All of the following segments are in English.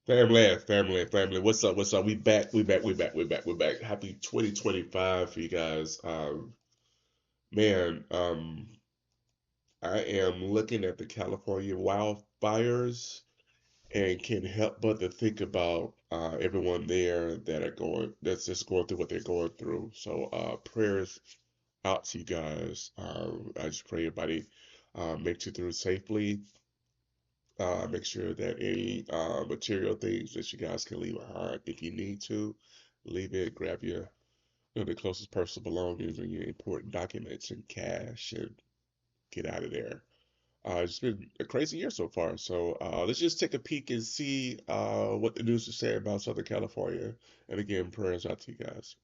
Family. What's up? What's up? We back. Happy 2025 for you guys. Man, I am looking at the California wildfires and can't help but to think about everyone there that's just going through what they're going through. So, prayers out to you guys. I just pray everybody makes it through safely. Make sure that any material things that you guys can leave behind, if you need to, leave it. Grab the closest personal belongings and your important documents and cash and get out of there. It's been a crazy year so far. So let's just take a peek and see what the news is saying about Southern California. And again, prayers out to you guys.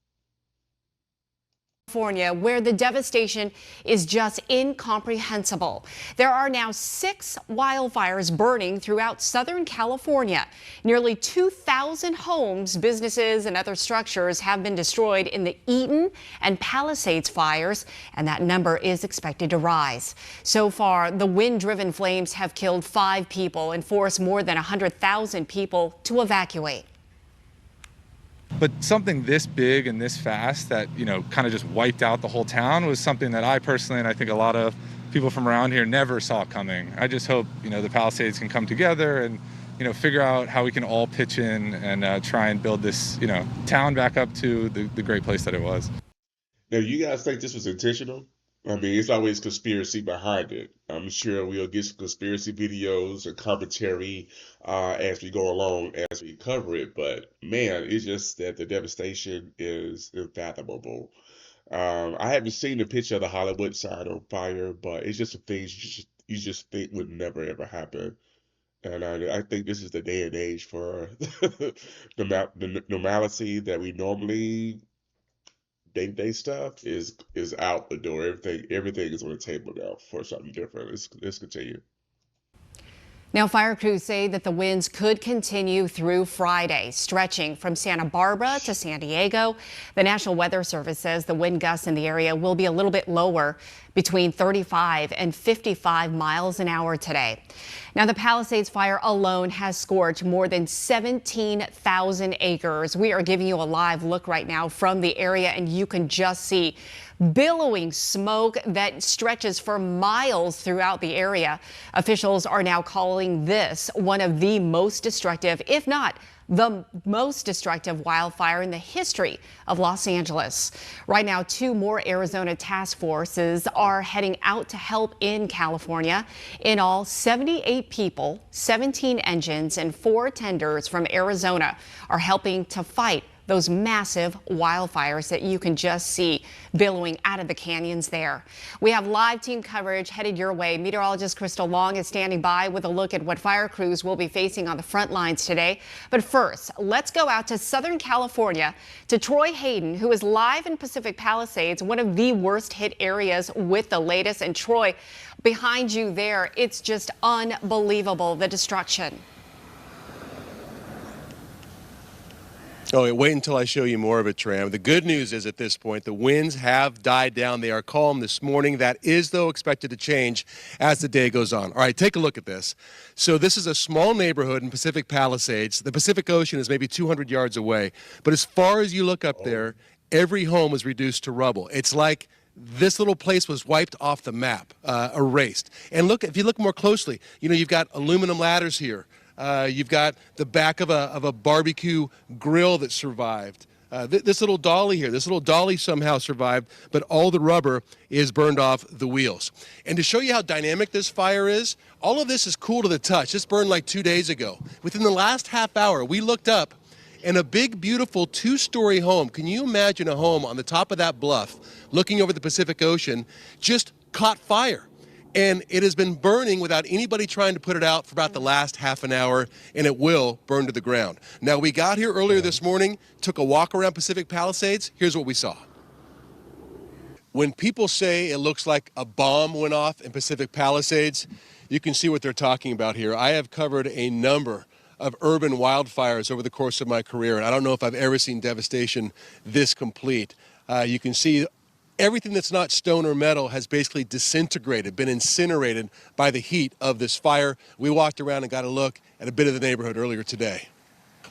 California, where the devastation is just incomprehensible. There are now 6 wildfires burning throughout Southern California. Nearly 2,000 homes, businesses, and other structures have been destroyed in the Eaton and Palisades fires, and that number is expected to rise. So far, the wind-driven flames have killed 5 people and forced more than 100,000 people to evacuate. But something this big and this fast that, kind of just wiped out the whole town was something that I personally, and I think a lot of people from around here, never saw coming. I just hope, the Palisades can come together and, figure out how we can all pitch in and try and build this, town back up to the great place that it was. Now, you guys think this was intentional? I mean, it's always conspiracy behind it. I'm sure we'll get some conspiracy videos and commentary as we go along, as we cover it. But man, it's just that the devastation is unfathomable. I haven't seen the picture of the Hollywood sign on fire, but it's just the things you just think would never ever happen. And I think this is the day and age for the normalcy that we normally day-to-day stuff is out the door. Everything is on the table now for something different. Let's continue. Now, fire crews say that the winds could continue through Friday, stretching from Santa Barbara to San Diego. The National Weather Service says the wind gusts in the area will be a little bit lower, between 35 and 55 miles an hour today. Now, the Palisades fire alone has scorched more than 17,000 acres. We are giving you a live look right now from the area, and you can just see billowing smoke that stretches for miles throughout the area. Officials are now calling this one of the most destructive, if not the most destructive wildfire in the history of Los Angeles. Right now, 2 more Arizona task forces are heading out to help in California. In all, 78 people, 17 engines, and 4 tenders from Arizona are helping to fight those massive wildfires that you can just see billowing out of the canyons there. We have live team coverage headed your way. Meteorologist Crystal Long is standing by with a look at what fire crews will be facing on the front lines today. But first, let's go out to Southern California to Troy Hayden, who is live in Pacific Palisades, one of the worst hit areas, with the latest. And Troy, behind you there, it's just unbelievable, the destruction. Oh, wait until I show you more of it, Tram. The good news is at this point, the winds have died down. They are calm this morning. That is, though, expected to change as the day goes on. All right, take a look at this. So this is a small neighborhood in Pacific Palisades. The Pacific Ocean is maybe 200 yards away. But as far as you look up there, every home is reduced to rubble. It's like this little place was wiped off the map, erased. And look, if you look more closely, you've got aluminum ladders here. You've got the back of a barbecue grill that survived. This little dolly here, this little dolly somehow survived, but all the rubber is burned off the wheels. And to show you how dynamic this fire is, all of this is cool to the touch. This burned like 2 days ago. Within the last half hour, we looked up, and a big, beautiful 2-story home, can you imagine a home on the top of that bluff looking over the Pacific Ocean, just caught fire? And it has been burning without anybody trying to put it out for about the last half an hour, and it will burn to the ground. Now, we got here earlier this morning, took a walk around Pacific Palisades. Here's what we saw. When people say it looks like a bomb went off in Pacific Palisades, you can see what they're talking about here. I have covered a number of urban wildfires over the course of my career, and I don't know if I've ever seen devastation this complete. You can see everything that's not stone or metal has basically disintegrated, been incinerated by the heat of this fire. We walked around and got a look at a bit of the neighborhood earlier today.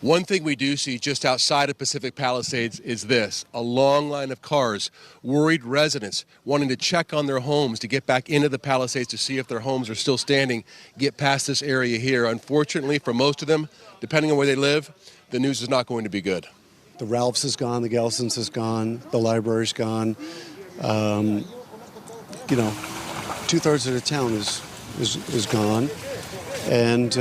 One thing we do see just outside of Pacific Palisades is this, a long line of cars, worried residents wanting to check on their homes to get back into the Palisades to see if their homes are still standing, get past this area here. Unfortunately, for most of them, depending on where they live, the news is not going to be good. The Ralphs is gone, the Gelsons is gone, the library's gone. You know, 2/3 of the town is gone, and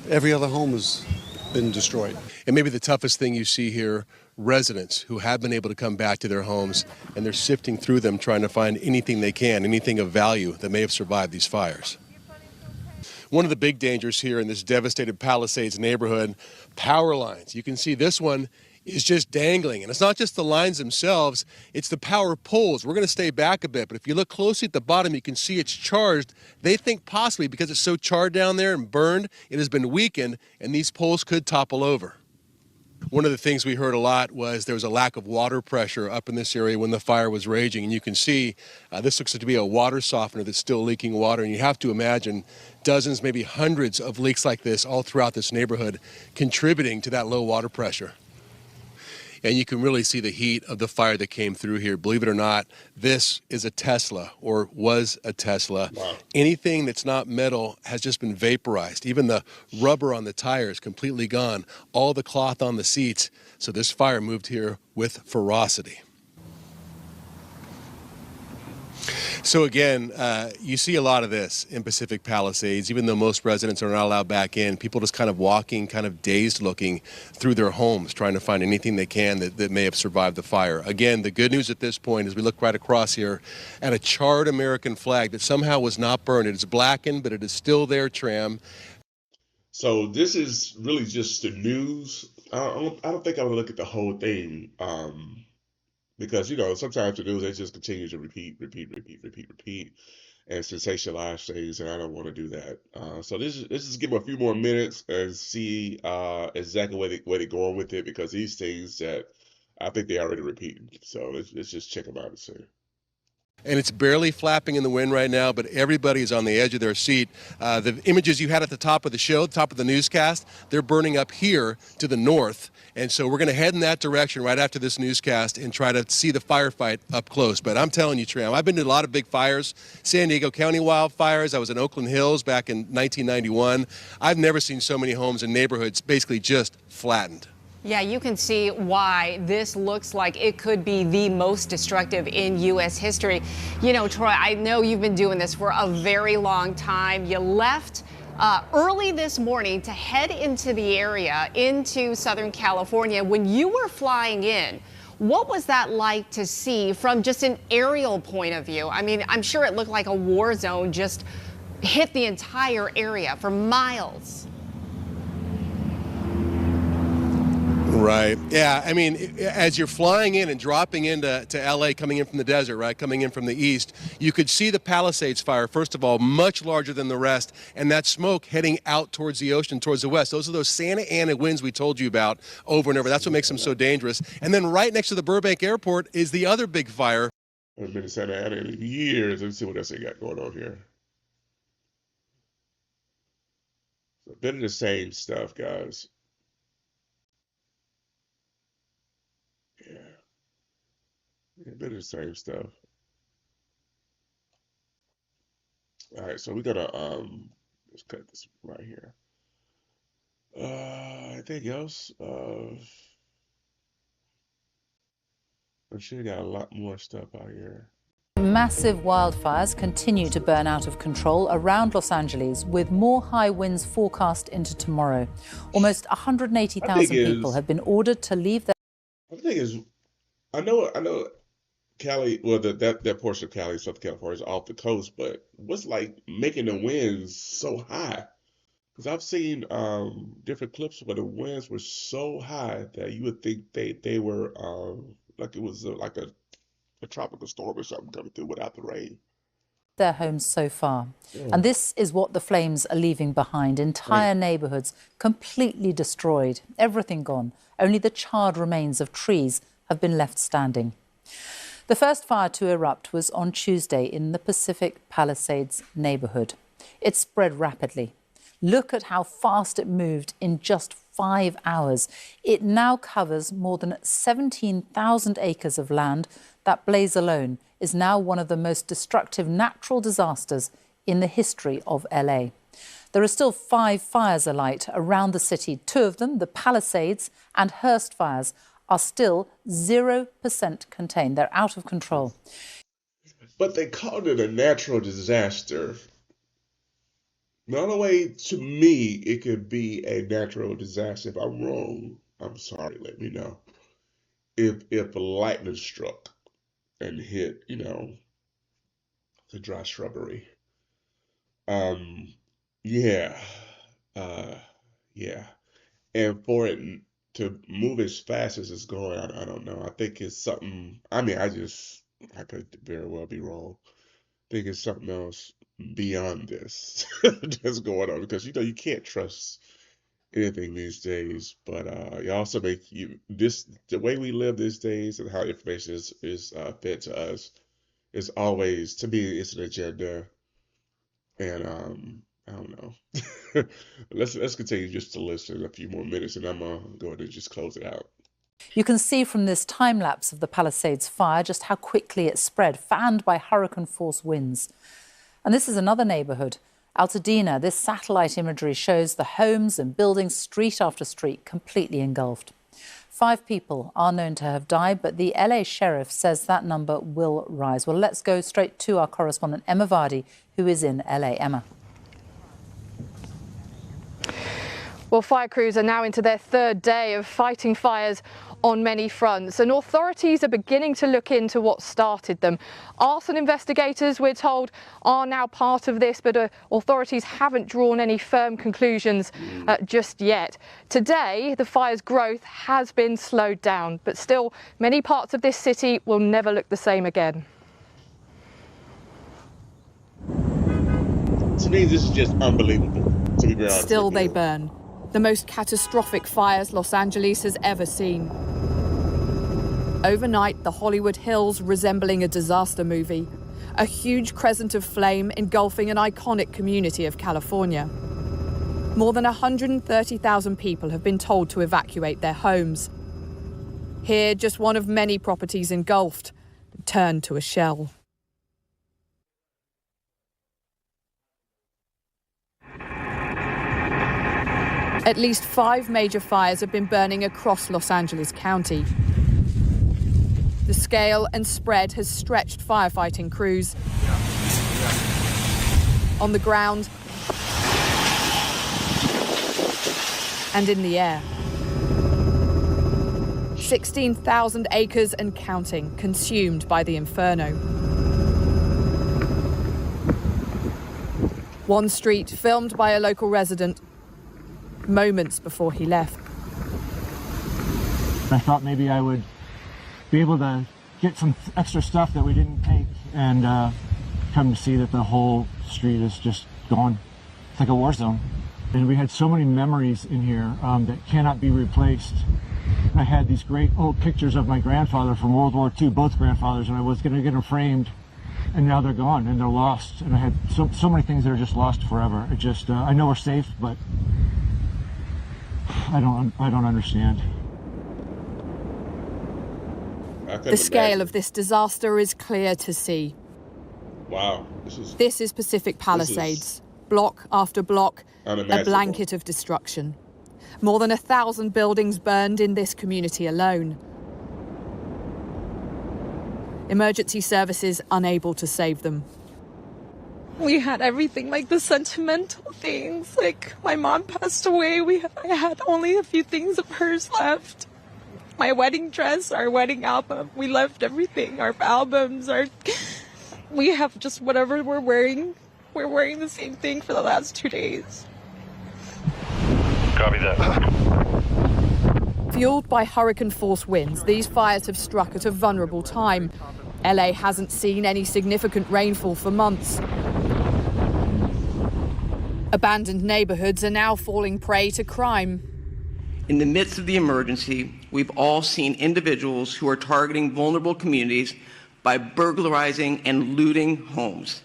every other home has been destroyed. And maybe the toughest thing you see here, residents who have been able to come back to their homes, and they're sifting through them trying to find anything they can, anything of value that may have survived these fires. One of the big dangers here in this devastated Palisades neighborhood, power lines. You can see this one is just dangling. And it's not just the lines themselves, it's the power poles. We're going to stay back a bit, but if you look closely at the bottom, you can see it's charged. They think possibly because it's so charred down there and burned, it has been weakened, and these poles could topple over. One of the things we heard a lot was there was a lack of water pressure up in this area when the fire was raging. And you can see this looks to be a water softener that's still leaking water. And you have to imagine dozens, maybe hundreds of leaks like this all throughout this neighborhood contributing to that low water pressure. And you can really see the heat of the fire that came through here. Believe it or not, this is a Tesla, or was a Tesla. Wow. Anything that's not metal has just been vaporized. Even the rubber on the tires completely gone. All the cloth on the seats. So this fire moved here with ferocity. So again, you see a lot of this in Pacific Palisades. Even though most residents are not allowed back in, people just kind of walking, kind of dazed looking through their homes, trying to find anything they can that may have survived the fire. Again, the good news at this point is we look right across here at a charred American flag that somehow was not burned. It is blackened, but it is still there, Tram. So this is really just the news. I don't think I would look at the whole thing. Because, you know, sometimes the news, they just continue to repeat, and sensationalize things, and I don't want to do that. So let's just give them a few more minutes and see exactly where they're going with it, because these things that I think they already repeating. So let's just check them out and see. And it's barely flapping in the wind right now, but everybody is on the edge of their seat. The images you had at the top of the show, top of the newscast, they're burning up here to the north. And so we're going to head in that direction right after this newscast and try to see the firefight up close. But I'm telling you, Tram, I've been to a lot of big fires, San Diego County wildfires. I was in Oakland Hills back in 1991. I've never seen so many homes and neighborhoods basically just flattened. Yeah, you can see why this looks like it could be the most destructive in U.S. history. You know, Troy, I know you've been doing this for a very long time. You left early this morning to head into the area, into Southern California. When you were flying in, what was that like to see from just an aerial point of view? I mean, I'm sure it looked like a war zone just hit the entire area for miles. Right. Yeah. I mean, as you're flying in and dropping into L.A., coming in from the desert, right, coming in from the east, you could see the Palisades fire, first of all, much larger than the rest, and that smoke heading out towards the ocean, towards the west. Those are those Santa Ana winds we told you about over and over. That's what makes them so dangerous. And then right next to the Burbank Airport is the other big fire. I've been in Santa Ana in years. Let's see what else they got going on here. A bit of the same stuff, guys. A bit of the same stuff. All right, so we're gonna let's cut this right here. Anything else? I'm sure you got a lot more stuff out here. Massive wildfires continue to burn out of control around Los Angeles, with more high winds forecast into tomorrow. Almost 180,000 people have been ordered to leave their... The thing is, I know Cali, well, that portion of Cali, Southern California, is off the coast, but what's like making the winds so high? Because I've seen different clips where the winds were so high that you would think they were like it was like a tropical storm or something coming through without the rain. Their homes so far. Yeah. And this is what the flames are leaving behind. Entire neighborhoods completely destroyed, everything gone. Only the charred remains of trees have been left standing. The first fire to erupt was on Tuesday in the Pacific Palisades neighborhood. It spread rapidly. Look at how fast it moved in just 5 hours. It now covers more than 17,000 acres of land. That blaze alone is now one of the most destructive natural disasters in the history of LA. There are still 5 fires alight around the city. 2 of them, the Palisades and Hearst fires, are still 0% contained. They're out of control. But they called it a natural disaster. The only way, to me, it could be a natural disaster. If I'm wrong, I'm sorry, let me know. If lightning struck and hit, the dry shrubbery. Yeah. Yeah. And for it to move as fast as it's going, I don't know. I think it's something, I could very well be wrong. I think it's something else beyond this that's going on, because you can't trust anything these days. But it also the way we live these days and how information is fed to us is always, to me, it's an agenda. And I don't know. Let's continue just to listen a few more minutes, and I'm gonna go ahead and just close it out. You can see from this time lapse of the Palisades fire just how quickly it spread, fanned by hurricane-force winds. And this is another neighbourhood, Altadena. This satellite imagery shows the homes and buildings, street after street, completely engulfed. 5 people are known to have died, but the LA sheriff says that number will rise. Well, let's go straight to our correspondent, Emma Vardy, who is in LA. Emma. Well, fire crews are now into their 3rd day of fighting fires on many fronts, and authorities are beginning to look into what started them. Arson investigators, we're told, are now part of this, but authorities haven't drawn any firm conclusions just yet. Today, the fire's growth has been slowed down, but still, many parts of this city will never look the same again. To me, this is just unbelievable, to be very honest. Still they burn. The most catastrophic fires Los Angeles has ever seen. Overnight, the Hollywood Hills resembling a disaster movie. A huge crescent of flame engulfing an iconic community of California. More than 130,000 people have been told to evacuate their homes. Here, just one of many properties engulfed, turned to a shell. At least 5 major fires have been burning across Los Angeles County. The scale and spread has stretched firefighting crews on the ground and in the air. 16,000 acres and counting consumed by the inferno. One street filmed by a local resident moments before he left. I thought maybe I would be able to get some extra stuff that we didn't take, and come to see that the whole street is just gone. It's like a war zone. And we had so many memories in here that cannot be replaced. I had these great old pictures of my grandfather from World War II, both grandfathers, and I was going to get them framed, and now they're gone and they're lost. And I had so many things that are just lost forever. It just, I know we're safe, but I don't understand. The scale of this disaster is clear to see. Wow. This is Pacific Palisades. Block after block, a blanket of destruction. More than 1,000 buildings burned in this community alone. Emergency services unable to save them. We had everything, like the sentimental things. Like, my mom passed away. I had only a few things of hers left. My wedding dress, our wedding album. We left everything, our albums, we have just whatever we're wearing. We're wearing the same thing for the last 2 days. Copy that. Fueled by hurricane-force winds, these fires have struck at a vulnerable time. LA hasn't seen any significant rainfall for months. Abandoned neighborhoods are now falling prey to crime. In the midst of the emergency, we've all seen individuals who are targeting vulnerable communities by burglarizing and looting homes.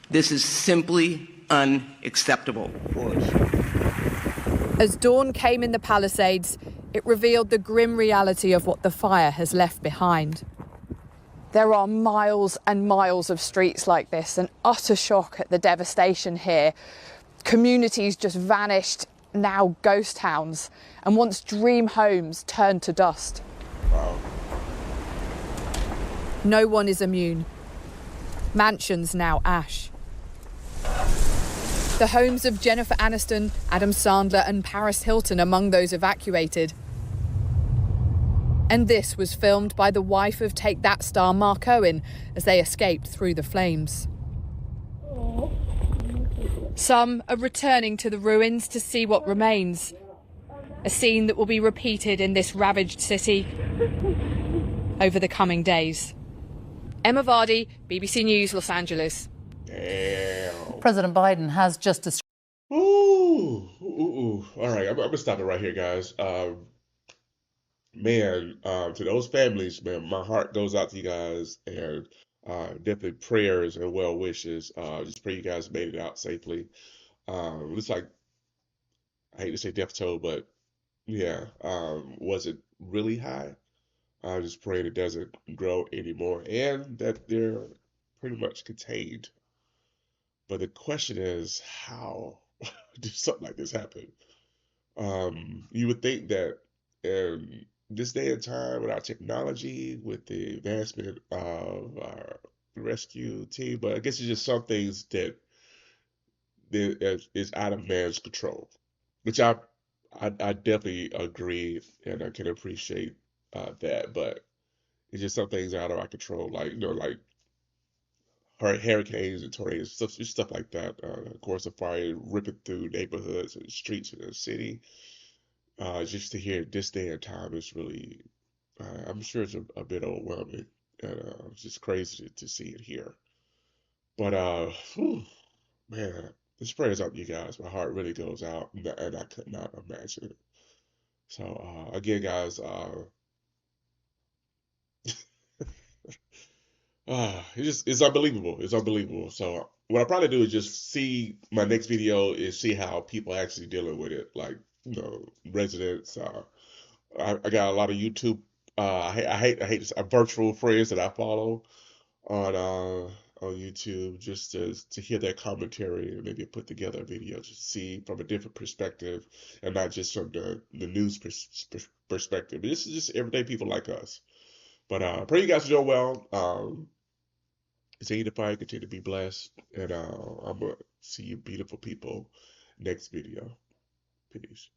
This is simply unacceptable. Of course. As dawn came in the Palisades, it revealed the grim reality of what the fire has left behind. There are miles and miles of streets like this, an utter shock at the devastation here. Communities just vanished, now ghost towns, and once dream homes turned to dust. Wow. No one is immune. Mansions now ash. The homes of Jennifer Aniston, Adam Sandler and Paris Hilton among those evacuated. And this was filmed by the wife of Take That star Mark Owen as they escaped through the flames. Some are returning to the ruins to see what remains. A scene that will be repeated in this ravaged city over the coming days. Emma Vardy, BBC News, Los Angeles. Damn. President Biden has just described. Ooh. All right, I'm gonna stop it right here, guys. Man, to those families, man, my heart goes out to you guys, and definitely prayers and well wishes. Just pray you guys made it out safely. Looks like, I hate to say death toll, but yeah, was it really high? I just pray it doesn't grow anymore and that they're pretty much contained. But the question is, how does something like this happen? You would think that in this day and time, with our technology, with the advancement of our rescue team, but I guess it's just some things that is out of man's control, which I definitely agree and I can appreciate that, but it's just some things out of our control, like like hurricanes and tornadoes, stuff like that. Of course, the fire ripping through neighborhoods and streets in the city. Just to hear this day and time is really, I'm sure it's a bit overwhelming, and it's just crazy to see it here. But whew, man, this prayers out to you guys. My heart really goes out, and I could not imagine it. So again, guys, it's unbelievable. It's unbelievable. So what I probably do is just see my next video is see how people actually dealing with it, like residents. I got a lot of YouTube. I hate this, virtual friends that I follow on YouTube just to hear their commentary and maybe put together a video to see from a different perspective and not just from the news perspective. This is just everyday people like us. But pray you guys are doing well. Continue to fight, continue to be blessed, and I'm gonna see you beautiful people next video. Peace.